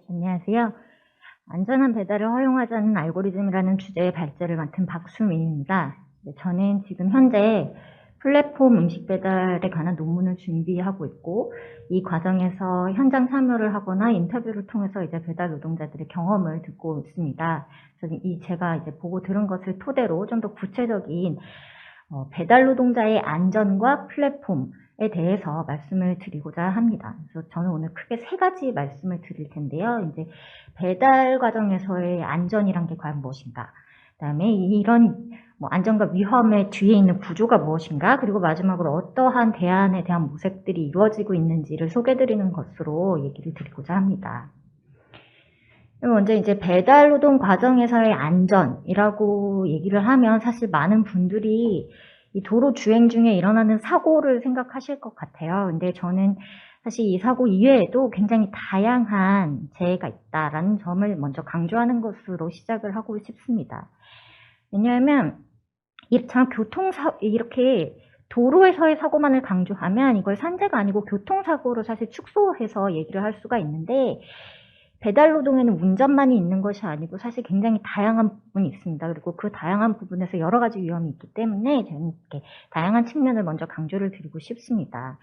안녕하세요. 안전한 배달을 허용하자는 알고리즘이라는 주제의 발제를 맡은 박수민입니다. 저는 지금 현재 플랫폼 음식 배달에 관한 논문을 준비하고 있고, 이 과정에서 현장 참여를 하거나 인터뷰를 통해서 이제 배달 노동자들의 경험을 듣고 있습니다. 그래서 제가 이제 보고 들은 것을 토대로 좀 더 구체적인 배달 노동자의 안전과 플랫폼에 대해서 말씀을 드리고자 합니다. 그래서 저는 오늘 크게 세 가지 말씀을 드릴 텐데요. 이제 배달 과정에서의 안전이란 게 과연 무엇인가? 그다음에 이런 안전과 위험의 뒤에 있는 구조가 무엇인가? 그리고 마지막으로 어떠한 대안에 대한 모색들이 이루어지고 있는지를 소개드리는 것으로 얘기를 드리고자 합니다. 먼저 이제 배달 노동 과정에서의 안전이라고 얘기를 하면 사실 많은 분들이 이 도로 주행 중에 일어나는 사고를 생각하실 것 같아요. 근데 저는 사실 이 사고 이외에도 굉장히 다양한 재해가 있다라는 점을 먼저 강조하는 것으로 시작을 하고 싶습니다. 왜냐하면 이렇게 도로에서의 사고만을 강조하면 이걸 산재가 아니고 교통사고로 사실 축소해서 얘기를 할 수가 있는데, 배달 노동에는 운전만이 있는 것이 아니고 사실 굉장히 다양한 부분이 있습니다. 그리고 그 다양한 부분에서 여러 가지 위험이 있기 때문에 저는 이렇게 다양한 측면을 먼저 강조를 드리고 싶습니다.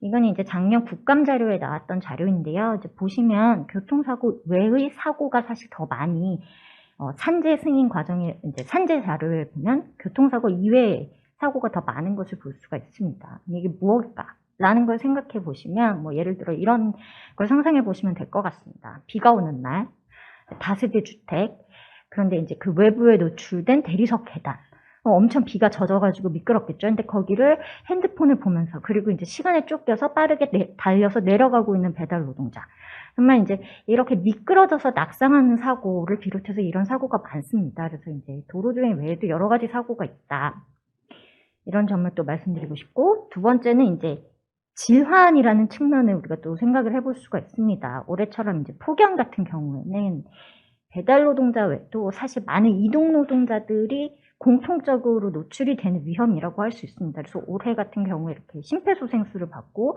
이건 이제 작년 국감 자료에 나왔던 자료인데요. 이제 보시면 교통사고 외의 사고가 사실 더 많이 산재 승인 과정에 이제 산재 자료를 보면 교통사고 이외의 사고가 더 많은 것을 볼 수가 있습니다. 이게 무엇일까? 라는 걸 생각해 보시면 예를 들어 이런 걸 상상해 보시면 될 것 같습니다. 비가 오는 날, 다세대 주택, 그런데 이제 그 외부에 노출된 대리석 계단, 엄청 비가 젖어가지고 미끄럽겠죠. 근데 거기를 핸드폰을 보면서, 그리고 이제 시간에 쫓겨서 빠르게 달려서 내려가고 있는 배달 노동자. 정말 이제 이렇게 미끄러져서 낙상하는 사고를 비롯해서 이런 사고가 많습니다. 그래서 이제 도로주행 외에도 여러 가지 사고가 있다. 이런 점을 또 말씀드리고 싶고, 두 번째는 이제 질환이라는 측면을 우리가 또 생각을 해볼 수가 있습니다. 올해처럼 이제 폭염 같은 경우에는 배달 노동자 외에도 사실 많은 이동 노동자들이 공통적으로 노출이 되는 위험이라고 할 수 있습니다. 그래서 올해 같은 경우에 이렇게 심폐소생술을 받고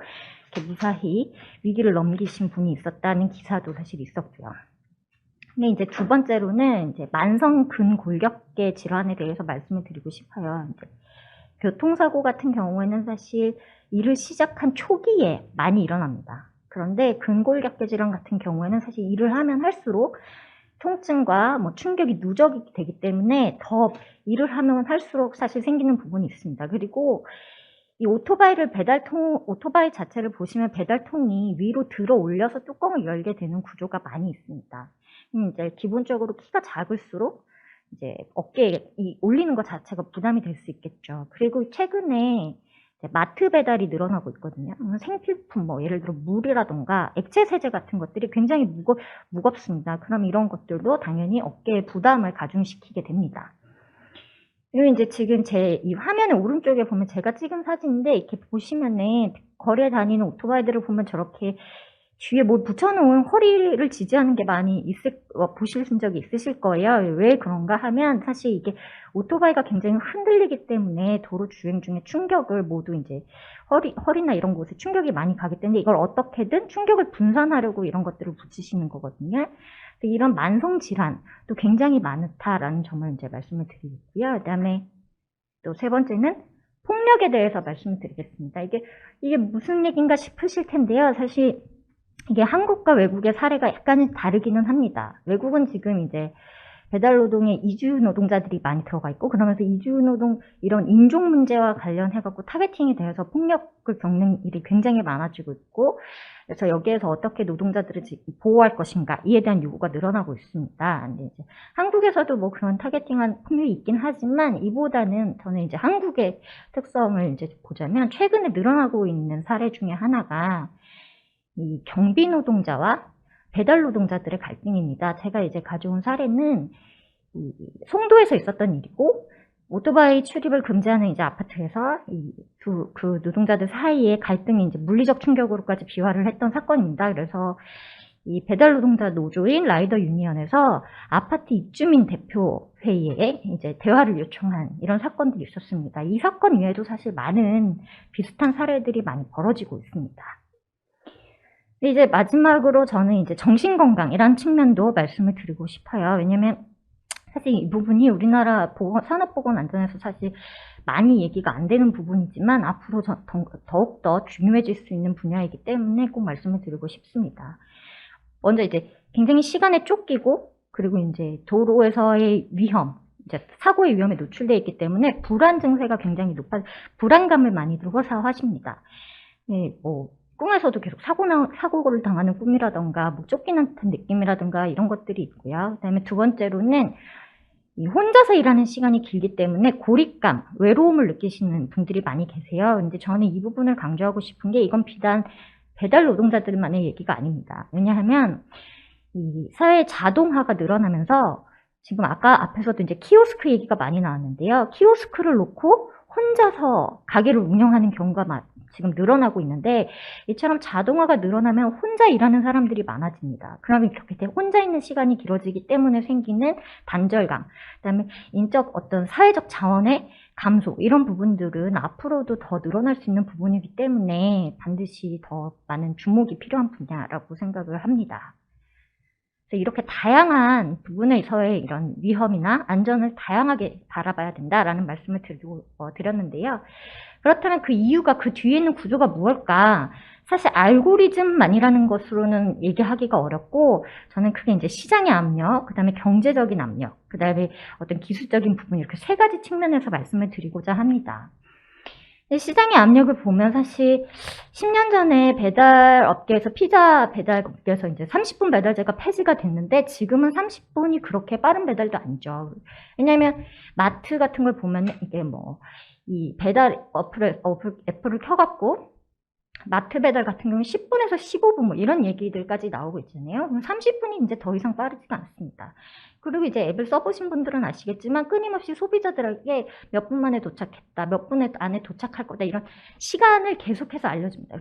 이렇게 무사히 위기를 넘기신 분이 있었다는 기사도 사실 있었고요. 근데 이제 두 번째로는 이제 만성 근골격계 질환에 대해서 말씀을 드리고 싶어요. 이제 교통사고 같은 경우에는 사실 일을 시작한 초기에 많이 일어납니다. 그런데 근골격계 질환 같은 경우에는 사실 일을 하면 할수록 통증과 충격이 누적이 되기 때문에 더 일을 하면 할수록 사실 생기는 부분이 있습니다. 그리고 이 오토바이 자체를 보시면 배달통이 위로 들어 올려서 뚜껑을 열게 되는 구조가 많이 있습니다. 이제 기본적으로 키가 작을수록 이제 어깨에 올리는 것 자체가 부담이 될 수 있겠죠. 그리고 최근에 마트 배달이 늘어나고 있거든요. 생필품, 예를 들어 물이라던가 액체 세제 같은 것들이 굉장히 무겁습니다. 그럼 이런 것들도 당연히 어깨에 부담을 가중시키게 됩니다. 그리고 이제 지금 제 이 화면의 오른쪽에 보면 제가 찍은 사진인데, 이렇게 보시면은 거리에 다니는 오토바이들을 보면 저렇게 뒤에 뭘 붙여놓은 허리를 지지하는 게 많이 보신 적이 있으실 거예요. 왜 그런가 하면 사실 이게 오토바이가 굉장히 흔들리기 때문에 도로 주행 중에 충격을 모두 이제 허리나 이런 곳에 충격이 많이 가기 때문에 이걸 어떻게든 충격을 분산하려고 이런 것들을 붙이시는 거거든요. 이런 만성 질환도 굉장히 많다라는 점을 이제 말씀을 드리고요. 그다음에 또 세 번째는 폭력에 대해서 말씀을 드리겠습니다. 이게 무슨 얘기인가 싶으실 텐데요. 사실 이게 한국과 외국의 사례가 약간은 다르기는 합니다. 외국은 지금 이제 배달 노동에 이주 노동자들이 많이 들어가 있고, 그러면서 이주 노동 이런 인종 문제와 관련해갖고 타겟팅에 대해서 폭력을 겪는 일이 굉장히 많아지고 있고, 그래서 여기에서 어떻게 노동자들을 보호할 것인가 이에 대한 요구가 늘어나고 있습니다. 근데 이제 한국에서도 그런 타겟팅한 폭력이 있긴 하지만 이보다는 저는 이제 한국의 특성을 이제 보자면 최근에 늘어나고 있는 사례 중에 하나가 이 경비 노동자와 배달 노동자들의 갈등입니다. 제가 이제 가져온 사례는 이 송도에서 있었던 일이고, 오토바이 출입을 금지하는 이제 아파트에서 그 노동자들 사이에 갈등이 이제 물리적 충격으로까지 비화를 했던 사건입니다. 그래서 이 배달 노동자 노조인 라이더 유니언에서 아파트 입주민 대표 회의에 이제 대화를 요청한 이런 사건들이 있었습니다. 이 사건 외에도 사실 많은 비슷한 사례들이 많이 벌어지고 있습니다. 이제 마지막으로 저는 이제 정신건강이라는 측면도 말씀을 드리고 싶어요. 왜냐면 사실 이 부분이 우리나라 산업보건안전에서 사실 많이 얘기가 안 되는 부분이지만 앞으로 더욱더 중요해질 수 있는 분야이기 때문에 꼭 말씀을 드리고 싶습니다. 먼저 이제 굉장히 시간에 쫓기고 그리고 이제 도로에서의 위험, 이제 사고의 위험에 노출되어 있기 때문에 불안 증세가 굉장히 불안감을 많이들 호소하십니다. 네, 뭐 꿈에서도 계속 사고를 당하는 꿈이라던가 뭐 쫓기는 듯한 느낌이라던가 이런 것들이 있고요. 그다음에 두 번째로는 이 혼자서 일하는 시간이 길기 때문에 고립감, 외로움을 느끼시는 분들이 많이 계세요. 근데 저는 이 부분을 강조하고 싶은 게 이건 비단 배달 노동자들만의 얘기가 아닙니다. 왜냐하면 이 사회 자동화가 늘어나면서 지금 아까 앞에서도 이제 키오스크 얘기가 많이 나왔는데요. 키오스크를 놓고 혼자서 가게를 운영하는 경우가 지금 늘어나고 있는데 이처럼 자동화가 늘어나면 혼자 일하는 사람들이 많아집니다. 그러면 그렇게 혼자 있는 시간이 길어지기 때문에 생기는 단절감, 그다음에 인적 어떤 사회적 자원의 감소 이런 부분들은 앞으로도 더 늘어날 수 있는 부분이기 때문에 반드시 더 많은 주목이 필요한 분야라고 생각을 합니다. 그래서 이렇게 다양한 부분에서의 이런 위험이나 안전을 다양하게 바라봐야 된다라는 말씀을 드렸는데요. 그렇다면 그 이유가 그 뒤에 있는 구조가 무엇일까? 사실 알고리즘만이라는 것으로는 얘기하기가 어렵고 저는 크게 이제 시장의 압력, 그 다음에 경제적인 압력, 그 다음에 어떤 기술적인 부분 이렇게 세 가지 측면에서 말씀을 드리고자 합니다. 시장의 압력을 보면 사실 10년 전에 배달 업계에서 피자 배달 업계에서 이제 30분 배달제가 폐지가 됐는데 지금은 30분이 그렇게 빠른 배달도 아니죠. 왜냐하면 마트 같은 걸 보면 이게 뭐 이 배달 애플을 켜갖고 마트 배달 같은 경우는 10분에서 15분 뭐 이런 얘기들까지 나오고 있잖아요. 그럼 30분이 이제 더 이상 빠르지가 않습니다. 그리고 이제 앱을 써보신 분들은 아시겠지만 끊임없이 소비자들에게 몇 분 만에 도착했다, 몇 분 안에 도착할 거다 이런 시간을 계속해서 알려줍니다.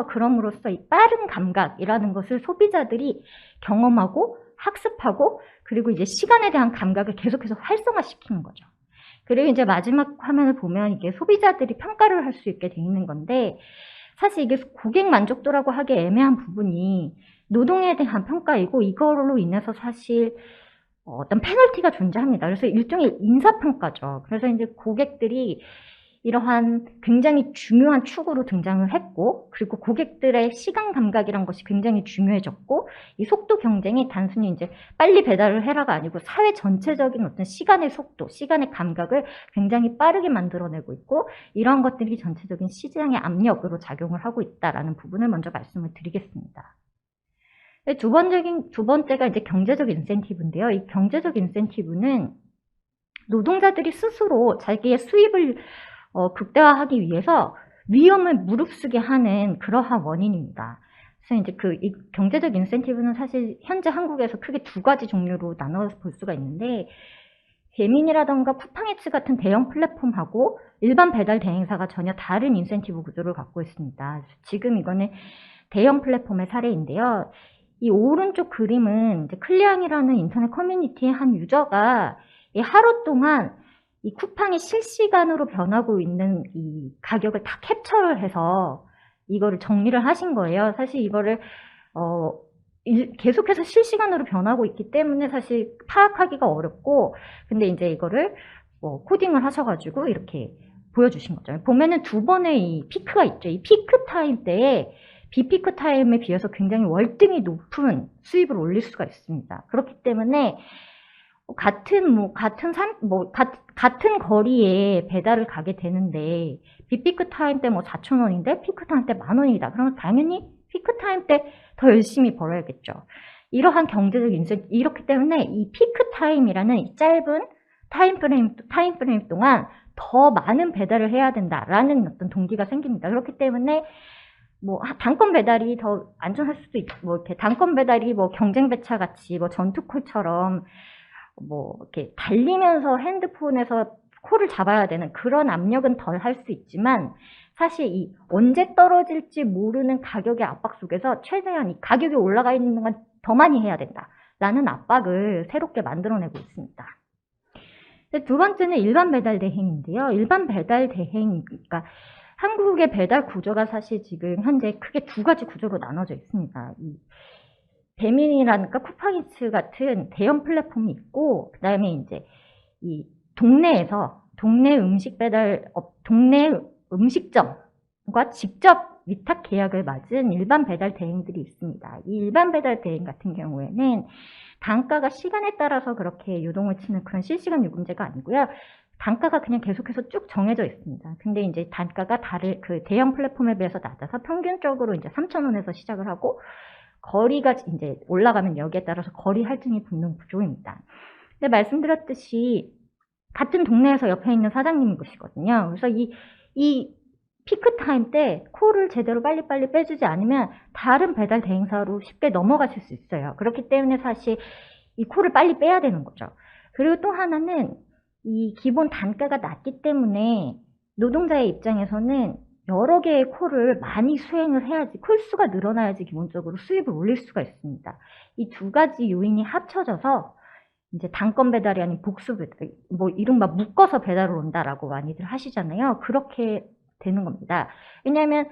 그럼으로써 이 빠른 감각이라는 것을 소비자들이 경험하고 학습하고 그리고 이제 시간에 대한 감각을 계속해서 활성화시키는 거죠. 그리고 이제 마지막 화면을 보면 이게 소비자들이 평가를 할 수 있게 돼 있는 건데 사실 이게 고객 만족도라고 하기 애매한 부분이 노동에 대한 평가이고 이걸로 인해서 사실 어떤 페널티가 존재합니다. 그래서 일종의 인사평가죠. 그래서 이제 고객들이 이러한 굉장히 중요한 축으로 등장을 했고 그리고 고객들의 시간 감각이란 것이 굉장히 중요해졌고 이 속도 경쟁이 단순히 이제 빨리 배달을 해라가 아니고 사회 전체적인 어떤 시간의 속도, 시간의 감각을 굉장히 빠르게 만들어내고 있고 이러한 것들이 전체적인 시장의 압력으로 작용을 하고 있다라는 부분을 먼저 말씀을 드리겠습니다. 두 번째가 이제 경제적 인센티브인데요. 이 경제적 인센티브는 노동자들이 스스로 자기의 수입을 극대화하기 위해서 위험을 무릅쓰게 하는 그러한 원인입니다. 그래서 이제 이 경제적 인센티브는 사실 현재 한국에서 크게 두 가지 종류로 나눠서 볼 수가 있는데 배민이라던가 쿠팡이츠 같은 대형 플랫폼하고 일반 배달 대행사가 전혀 다른 인센티브 구조를 갖고 있습니다. 지금 이거는 대형 플랫폼의 사례인데요. 이 오른쪽 그림은 이제 클리앙이라는 인터넷 커뮤니티의 한 유저가 하루 동안 이 쿠팡이 실시간으로 변하고 있는 이 가격을 다 캡처를 해서 이거를 정리를 하신 거예요. 사실 이거를 계속해서 실시간으로 변하고 있기 때문에 사실 파악하기가 어렵고 근데 이제 이거를 코딩을 하셔가지고 이렇게 보여주신 거죠. 보면은 두 번의 이 피크가 있죠. 이 피크 타임 때에 비피크 타임에 비해서 굉장히 월등히 높은 수입을 올릴 수가 있습니다. 그렇기 때문에 같은 거리에 배달을 가게 되는데 비피크 타임 때 뭐 4,000원인데 피크 타임 때 10,000원이다. 그러면 당연히 피크 타임 때 더 열심히 벌어야겠죠. 이러한 경제적 인센티브 이렇기 때문에 이 피크 타임이라는 이 짧은 타임프레임 동안 더 많은 배달을 해야 된다라는 어떤 동기가 생깁니다. 그렇기 때문에 뭐 단건 배달이 더 안전할 수도 있고 뭐 이렇게 단건 배달이 뭐 경쟁 배차 같이 뭐 전투콜처럼 뭐 이렇게 달리면서 핸드폰에서 콜을 잡아야 되는 그런 압력은 덜 할 수 있지만 사실 이 언제 떨어질지 모르는 가격의 압박 속에서 최대한 이 가격이 올라가 있는 동안 더 많이 해야 된다라는 압박을 새롭게 만들어내고 있습니다. 두 번째는 일반 배달 대행인데요. 일반 배달 대행, 그러니까 한국의 배달 구조가 사실 지금 현재 크게 두 가지 구조로 나눠져 있습니다. 이 배민이라든가 쿠팡이츠 같은 대형 플랫폼이 있고, 그 다음에 이제 이 동네 음식 배달, 동네 음식점과 직접 위탁 계약을 맺은 일반 배달 대행들이 있습니다. 이 일반 배달 대행 같은 경우에는 단가가 시간에 따라서 그렇게 요동을 치는 그런 실시간 요금제가 아니고요. 단가가 그냥 계속해서 쭉 정해져 있습니다. 근데 이제 단가가 그 대형 플랫폼에 비해서 낮아서 평균적으로 이제 3,000원에서 시작을 하고, 거리가 이제 올라가면 여기에 따라서 거리 할증이 붙는 구조입니다. 근데 말씀드렸듯이 같은 동네에서 옆에 있는 사장님이시거든요. 그래서 이 피크 타임 때 콜을 제대로 빨리빨리 빼주지 않으면 다른 배달 대행사로 쉽게 넘어가실 수 있어요. 그렇기 때문에 사실 이 콜을 빨리 빼야 되는 거죠. 그리고 또 하나는 이 기본 단가가 낮기 때문에 노동자의 입장에서는 여러 개의 콜을 많이 수행을 해야지, 콜 수가 늘어나야지 기본적으로 수입을 올릴 수가 있습니다. 이 두 가지 요인이 합쳐져서 이제 단건 배달이 아닌 복수 배달, 뭐 이른바 묶어서 배달을 온다라고 많이들 하시잖아요. 그렇게 되는 겁니다. 왜냐하면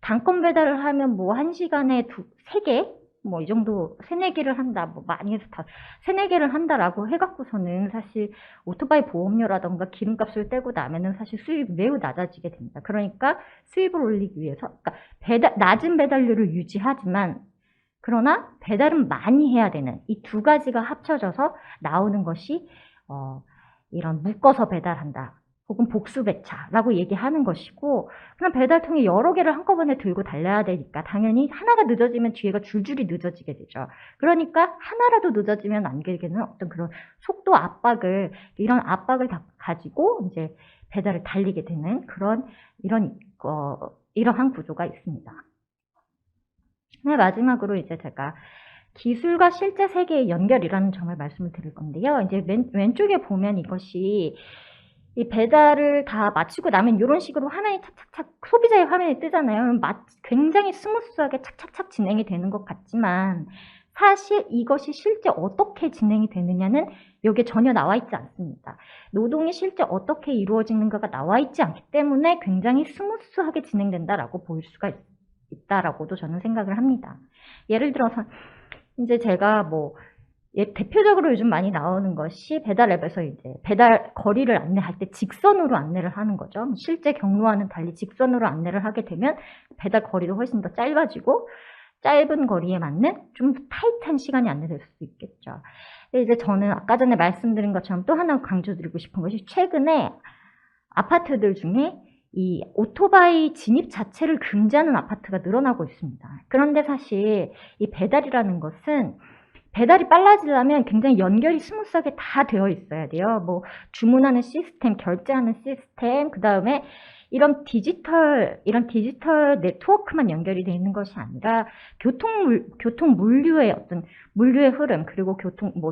단건 배달을 하면 뭐 1시간에 3개? 뭐 이 정도 3-4개를 한다. 뭐 많이 해서 다 3-4개를 한다라고 해갖고서는 사실 오토바이 보험료라던가 기름값을 떼고 나면은 사실 수입이 매우 낮아지게 됩니다. 그러니까 수입을 올리기 위해서, 그러니까 낮은 배달료를 유지하지만 그러나 배달은 많이 해야 되는 이 두 가지가 합쳐져서 나오는 것이 이런 묶어서 배달한다 혹은 복수 배차라고 얘기하는 것이고, 그럼 배달통이 여러 개를 한꺼번에 들고 달려야 되니까 당연히 하나가 늦어지면 뒤에가 줄줄이 늦어지게 되죠. 그러니까 하나라도 늦어지면 안 되겠는 어떤 그런 속도 압박을, 이런 압박을 다 가지고 이제 배달을 달리게 되는 그런 이러한 구조가 있습니다. 네, 마지막으로 이제 제가 기술과 실제 세계의 연결이라는 점을 말씀을 드릴 건데요. 이제 왼쪽에 보면 이것이 이 배달을 다 마치고 나면 이런 식으로 화면이 착착착 소비자의 화면이 뜨잖아요. 굉장히 스무스하게 착착착 진행이 되는 것 같지만 사실 이것이 실제 어떻게 진행이 되느냐는 여기에 전혀 나와 있지 않습니다. 노동이 실제 어떻게 이루어지는가가 나와 있지 않기 때문에 굉장히 스무스하게 진행된다라고 보일 수가 있다라고도 저는 생각을 합니다. 예를 들어서 이제 제가 뭐 대표적으로 요즘 많이 나오는 것이 배달 앱에서 이제 배달 거리를 안내할 때 직선으로 안내를 하는 거죠. 실제 경로와는 달리 직선으로 안내를 하게 되면 배달 거리도 훨씬 더 짧아지고 짧은 거리에 맞는 좀 타이트한 시간이 안내될 수 있겠죠. 근데 이제 저는 아까 전에 말씀드린 것처럼 또 하나 강조드리고 싶은 것이 최근에 아파트들 중에 이 오토바이 진입 자체를 금지하는 아파트가 늘어나고 있습니다. 그런데 사실 이 배달이라는 것은 배달이 빨라지려면 굉장히 연결이 스무스하게 다 되어 있어야 돼요. 뭐 주문하는 시스템, 결제하는 시스템, 그 다음에 이런 디지털 네트워크만 연결이 되어 있는 것이 아니라 교통 물류의 어떤 물류의 흐름, 그리고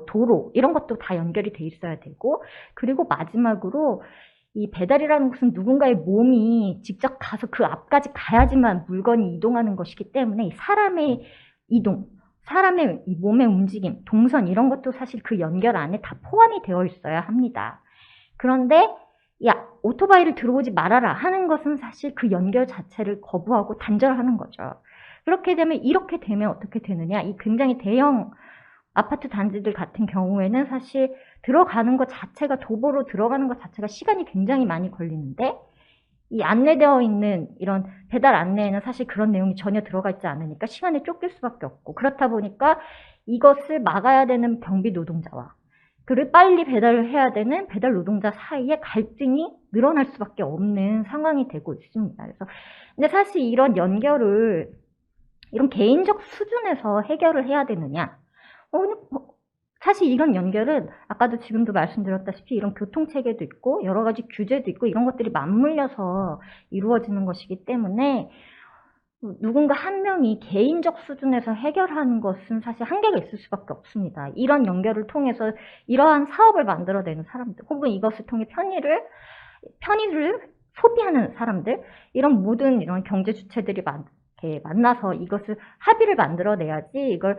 도로 이런 것도 다 연결이 돼 있어야 되고, 그리고 마지막으로 이 배달이라는 것은 누군가의 몸이 직접 가서 그 앞까지 가야지만 물건이 이동하는 것이기 때문에 이 사람의 이동, 사람의 이 몸의 움직임, 동선 이런 것도 사실 그 연결 안에 다 포함이 되어 있어야 합니다. 그런데 야, 오토바이를 들어오지 말아라 하는 것은 사실 그 연결 자체를 거부하고 단절하는 거죠. 이렇게 되면 어떻게 되느냐, 이 굉장히 대형 아파트 단지들 같은 경우에는 사실 들어가는 것 자체가, 도보로 들어가는 것 자체가 시간이 굉장히 많이 걸리는데 이 안내되어 있는 이런 배달 안내에는 사실 그런 내용이 전혀 들어가 있지 않으니까 시간에 쫓길 수밖에 없고, 그렇다 보니까 이것을 막아야 되는 경비 노동자와 그를 빨리 배달을 해야 되는 배달 노동자 사이에 갈등이 늘어날 수밖에 없는 상황이 되고 있습니다. 그래서 근데 사실 이런 연결을 이런 개인적 수준에서 해결을 해야 되느냐? 사실 이런 연결은 아까도 지금도 말씀드렸다시피 이런 교통체계도 있고 여러 가지 규제도 있고 이런 것들이 맞물려서 이루어지는 것이기 때문에 누군가 한 명이 개인적 수준에서 해결하는 것은 사실 한계가 있을 수밖에 없습니다. 이런 연결을 통해서 이러한 사업을 만들어내는 사람들, 혹은 이것을 통해 편의를 소비하는 사람들, 이런 모든 이런 경제 주체들이 이렇게 만나서 이것을 합의를 만들어내야지 이걸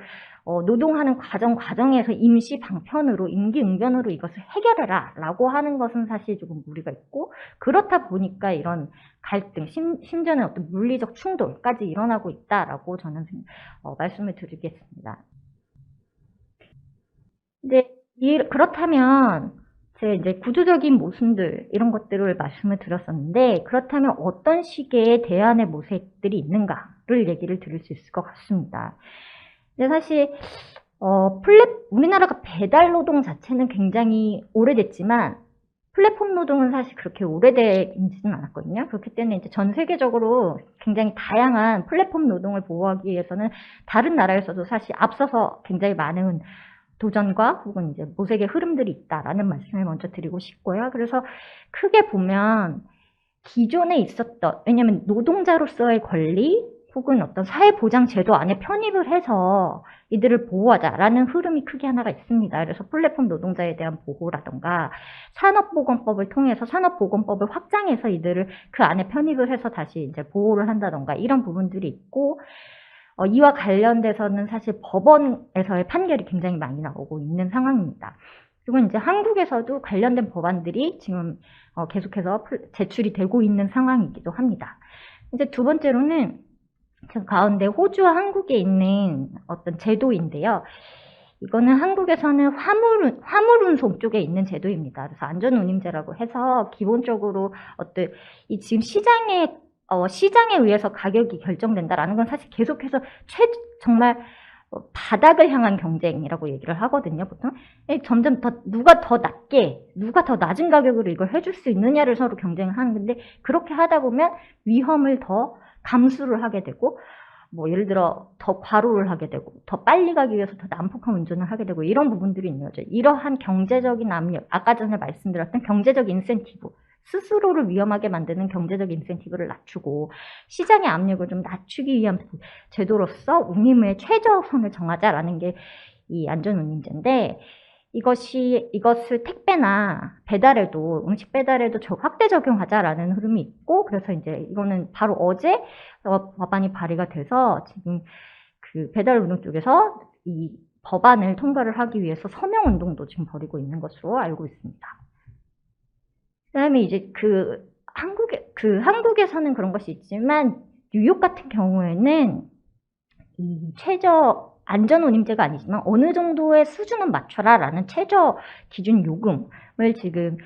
노동하는 과정에서 임시 방편으로 임기응변으로 이것을 해결해라 라고 하는 것은 사실 조금 무리가 있고, 그렇다 보니까 이런 갈등, 심지어는 어떤 물리적 충돌까지 일어나고 있다라고 저는 말씀을 드리겠습니다. 근데 그렇다면 제 이제 구조적인 모순들 이런 것들을 말씀을 드렸었는데, 그렇다면 어떤 식의 대안의 모색들이 있는가를 얘기를 드릴 수 있을 것 같습니다. 근데 사실 우리나라가 배달 노동 자체는 굉장히 오래됐지만 플랫폼 노동은 사실 그렇게 오래되지는 않았거든요. 그렇기 때문에 이제 전 세계적으로 굉장히 다양한 플랫폼 노동을 보호하기 위해서는 다른 나라에서도 사실 앞서서 굉장히 많은 도전과 혹은 이제 모색의 흐름들이 있다라는 말씀을 먼저 드리고 싶고요. 그래서 크게 보면 기존에 있었던, 왜냐하면 노동자로서의 권리 혹은 어떤 사회보장제도 안에 편입을 해서 이들을 보호하자라는 흐름이 크게 하나가 있습니다. 그래서 플랫폼 노동자에 대한 보호라던가 산업보건법을 통해서 산업보건법을 확장해서 이들을 그 안에 편입을 해서 다시 이제 보호를 한다던가 이런 부분들이 있고, 이와 관련돼서는 사실 법원에서의 판결이 굉장히 많이 나오고 있는 상황입니다. 그리고 이제 한국에서도 관련된 법안들이 지금 계속해서 제출이 되고 있는 상황이기도 합니다. 이제 두 번째로는 그 가운데 호주와 한국에 있는 어떤 제도인데요. 이거는 한국에서는 화물운송 쪽에 있는 제도입니다. 그래서 안전운임제라고 해서 기본적으로 이 지금 시장에 의해서 가격이 결정된다라는 건 사실 계속해서 정말 바닥을 향한 경쟁이라고 얘기를 하거든요, 보통. 점점 누가 더 낮은 가격으로 이걸 해줄 수 있느냐를 서로 경쟁을 하는 건데, 그렇게 하다 보면 위험을 더 감수를 하게 되고, 뭐 예를 들어 더 과로를 하게 되고, 더 빨리 가기 위해서 더 난폭한 운전을 하게 되고, 이런 부분들이 있는 거죠. 이러한 경제적인 압력, 아까 전에 말씀드렸던 경제적 인센티브, 스스로를 위험하게 만드는 경제적 인센티브를 낮추고 시장의 압력을 좀 낮추기 위한 제도로서 운임의 최저선을 정하자라는 게 이 안전운임제인데, 이것을 택배나 배달에도, 음식 배달에도 확대 적용하자라는 흐름이 있고, 그래서 이제 이거는 바로 어제 법안이 발의가 돼서 지금 그 배달운동 쪽에서 이 법안을 통과를 하기 위해서 서명운동도 지금 벌이고 있는 것으로 알고 있습니다. 그 다음에 이제 한국에서는 그런 것이 있지만, 뉴욕 같은 경우에는 이 최저 안전운임제가 아니지만 어느 정도의 수준은 맞춰라 라는 최저 기준 요금을 지금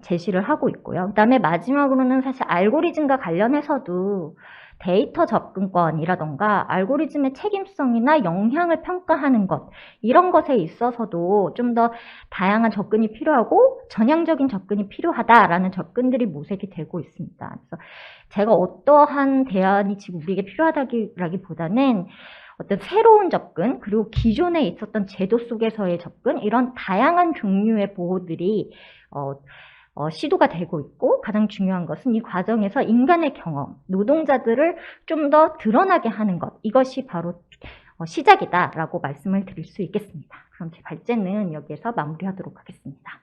제시를 하고 있고요. 그 다음에 마지막으로는 사실 알고리즘과 관련해서도 데이터 접근권이라던가 알고리즘의 책임성이나 영향을 평가하는 것, 이런 것에 있어서도 좀 더 다양한 접근이 필요하고 전향적인 접근이 필요하다라는 접근들이 모색이 되고 있습니다. 그래서 제가 어떠한 대안이 지금 우리에게 필요하다기보다는 어떤 새로운 접근, 그리고 기존에 있었던 제도 속에서의 접근, 이런 다양한 종류의 보호들이 시도가 되고 있고, 가장 중요한 것은 이 과정에서 인간의 경험, 노동자들을 좀 더 드러나게 하는 것, 이것이 바로 시작이다라고 말씀을 드릴 수 있겠습니다. 그럼 제 발제는 여기에서 마무리하도록 하겠습니다.